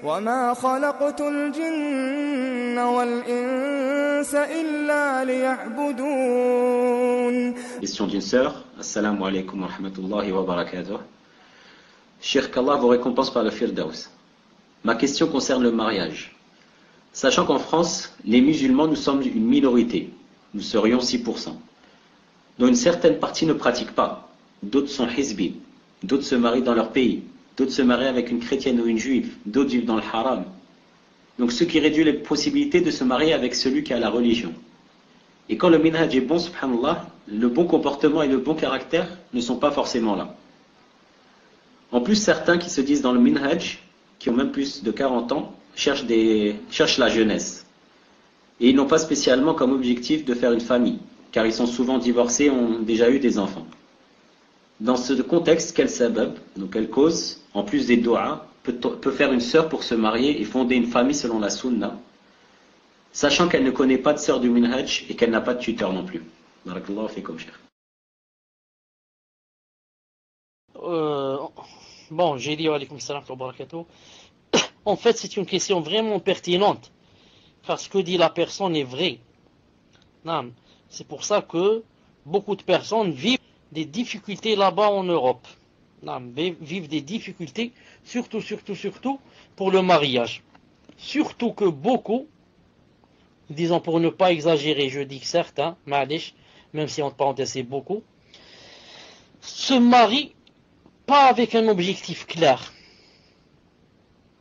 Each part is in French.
وما خلقت الجن والإنس إلا ليعبدون. Question d'une sœur. Assalamu alaikum wa rahmatullahi wa barakatuh. Cheikh, qu'Allah vous récompense par le Firdaus. Ma question concerne le mariage. Sachant qu'en France, les musulmans, nous sommes une minorité. Nous serions 6%. Dont une certaine partie ne pratique pas. D'autres sont hizbi. D'autres se marient dans leur pays. D'autres se marient avec une chrétienne ou une juive. D'autres vivent dans le haram. Donc ce qui réduit les possibilités de se marier avec celui qui a la religion. Et quand le minhaj est bon, subhanallah, le bon comportement et le bon caractère ne sont pas forcément là. En plus, certains qui se disent dans le minhaj, qui ont même plus de 40 ans, cherchent la jeunesse. Et ils n'ont pas spécialement comme objectif de faire une famille, car ils sont souvent divorcés et ont déjà eu des enfants. Dans ce contexte, quel sabab, donc quelle cause, en plus des doigts, peut faire une sœur pour se marier et fonder une famille selon la sunna, sachant qu'elle ne connaît pas de sœur du minhaj et qu'elle n'a pas de tuteur non plus. Barakallahu fikum, cheikh. Bon, j'ai dit wa alaykoum salam wa barakatuh. En fait, c'est une question vraiment pertinente, car ce que dit la personne est vrai. Non, c'est pour ça que beaucoup de personnes vivent des difficultés là-bas en Europe. Non, vivent des difficultés, surtout pour le mariage. Surtout que beaucoup, disons pour ne pas exagérer, je dis que certains, même si entre parenthèses c'est beaucoup, se marient pas avec un objectif clair.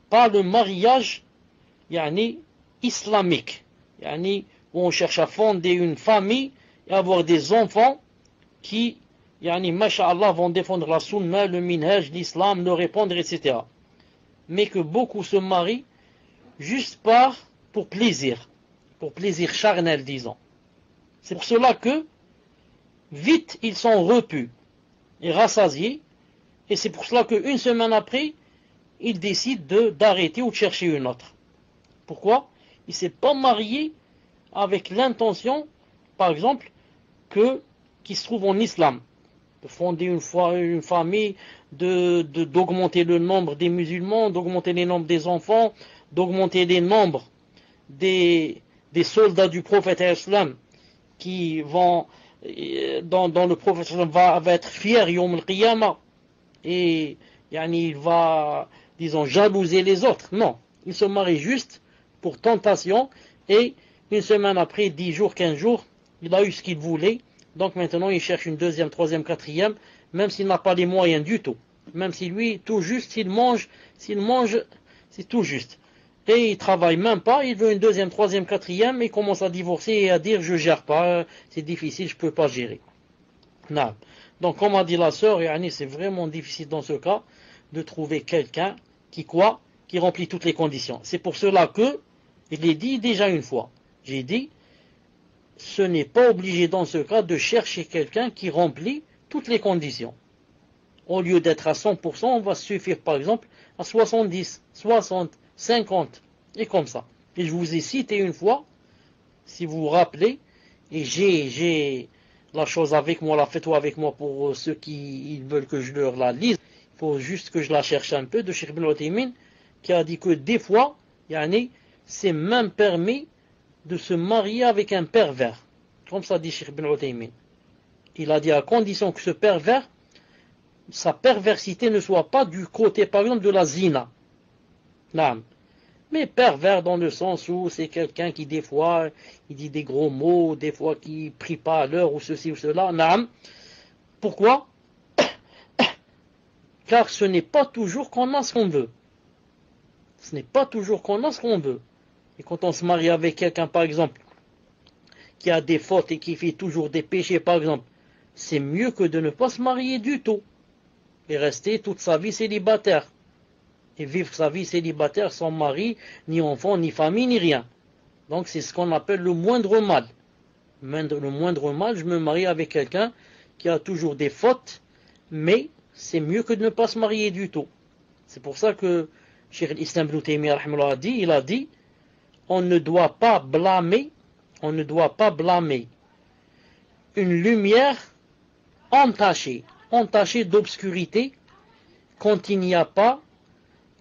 Pas le mariage islamique, où on cherche à fonder une famille et avoir des enfants qui, masha'Allah, vont défendre la sunna, le minhaj, l'islam, le répondre, etc. Mais que beaucoup se marient juste pour plaisir charnel, disons. C'est pour cela que vite ils sont repus et rassasiés, et c'est pour cela qu'une semaine après, ils décident d'arrêter ou de chercher une autre. Pourquoi? Il ne s'est pas marié avec l'intention, par exemple, qui se trouve en islam, de fonder une famille, d'augmenter le nombre des musulmans, d'augmenter le nombre des enfants, d'augmenter les nombres des soldats du prophète islam qui vont, dont le prophète va être fier yawm al-qiyamah, et il va, disons, jalouser les autres. Non, il se marie juste pour tentation, et une semaine après, 10 jours, 15 jours, il a eu ce qu'il voulait. Donc maintenant il cherche une deuxième, troisième, quatrième, même s'il n'a pas les moyens du tout. Même si lui, tout juste, s'il mange, c'est tout juste. Et il travaille même pas, il veut une deuxième, troisième, quatrième, et il commence à divorcer et à dire je gère pas, c'est difficile, je peux pas gérer. Non. Donc comme a dit la sœur, c'est vraiment difficile dans ce cas de trouver quelqu'un qui remplit toutes les conditions. C'est pour cela que, je l'ai dit déjà une fois, j'ai dit, ce n'est pas obligé dans ce cas de chercher quelqu'un qui remplit toutes les conditions. Au lieu d'être à 100%, on va se suffire par exemple à 70, 60, 50, et comme ça. Et je vous ai cité une fois, si vous vous rappelez, et j'ai la chose avec moi, la fatwa avec moi pour ceux qui veulent que je leur la lise, il faut juste que je la cherche un peu, de Cheikh Ibn Uthaymin, qui a dit que des fois, c'est même permis de se marier avec un pervers. Comme ça dit Cheikh Ibn Uthaymin. Il a dit à condition que ce pervers, sa perversité ne soit pas du côté, par exemple, de la zina. Non. Mais pervers dans le sens où c'est quelqu'un qui, des fois, il dit des gros mots, des fois qui prie pas à l'heure, ou ceci ou cela. Non. Pourquoi? Car ce n'est pas toujours qu'on a ce qu'on veut. Ce n'est pas toujours qu'on a ce qu'on veut. Et quand on se marie avec quelqu'un, par exemple, qui a des fautes et qui fait toujours des péchés, par exemple, c'est mieux que de ne pas se marier du tout. Et rester toute sa vie célibataire. Et vivre sa vie célibataire sans mari, ni enfant, ni famille, ni rien. Donc c'est ce qu'on appelle le moindre mal. Le moindre mal, je me marie avec quelqu'un qui a toujours des fautes, mais c'est mieux que de ne pas se marier du tout. C'est pour ça que Cheikh al-Islam Ibn Taymiyyah il a dit, on ne doit pas blâmer une lumière entachée d'obscurité quand il n'y a pas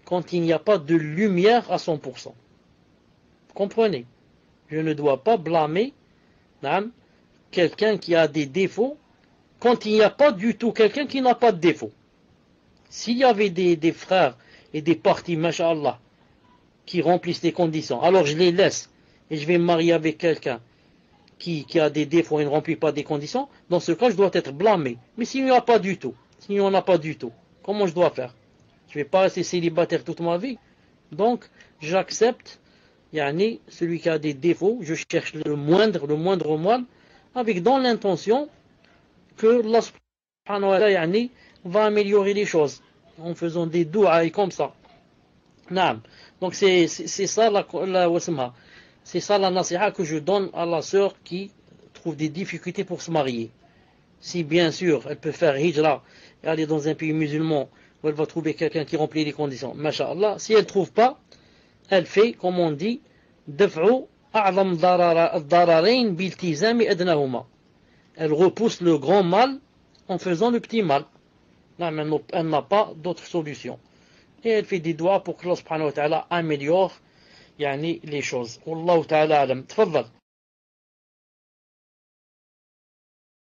quand il n'y a pas de lumière à 100%. Vous comprenez? Je ne dois pas blâmer quelqu'un qui a des défauts quand il n'y a pas du tout quelqu'un qui n'a pas de défaut. S'il y avait des frères et des parties, masha'Allah, qui remplissent les conditions, alors je les laisse et je vais me marier avec quelqu'un qui a des défauts et ne remplit pas des conditions. Dans ce cas, je dois être blâmé. Mais s'il n'y en a pas du tout, comment je dois faire? Je ne vais pas rester célibataire toute ma vie. Donc, j'accepte celui qui a des défauts, je cherche le moindre mal, avec dans l'intention que Allah subhanahu wa ta'ala va améliorer les choses, en faisant des dou'a comme ça. Donc c'est ça c'est ça la nasiha que je donne à la sœur qui trouve des difficultés pour se marier. Si bien sûr elle peut faire hijra et aller dans un pays musulman où elle va trouver quelqu'un qui remplit les conditions, masha'Allah, si elle ne trouve pas, elle fait, comme on dit, daf'u a'zam dararain biltizami adnahuma. Elle repousse le grand mal en faisant le petit mal. Elle n'a pas d'autre solution. Et elle fait des doigts pour que Allah subhanahu wa ta'ala améliore les choses. Wallahu ta'ala alam. Tfaddal.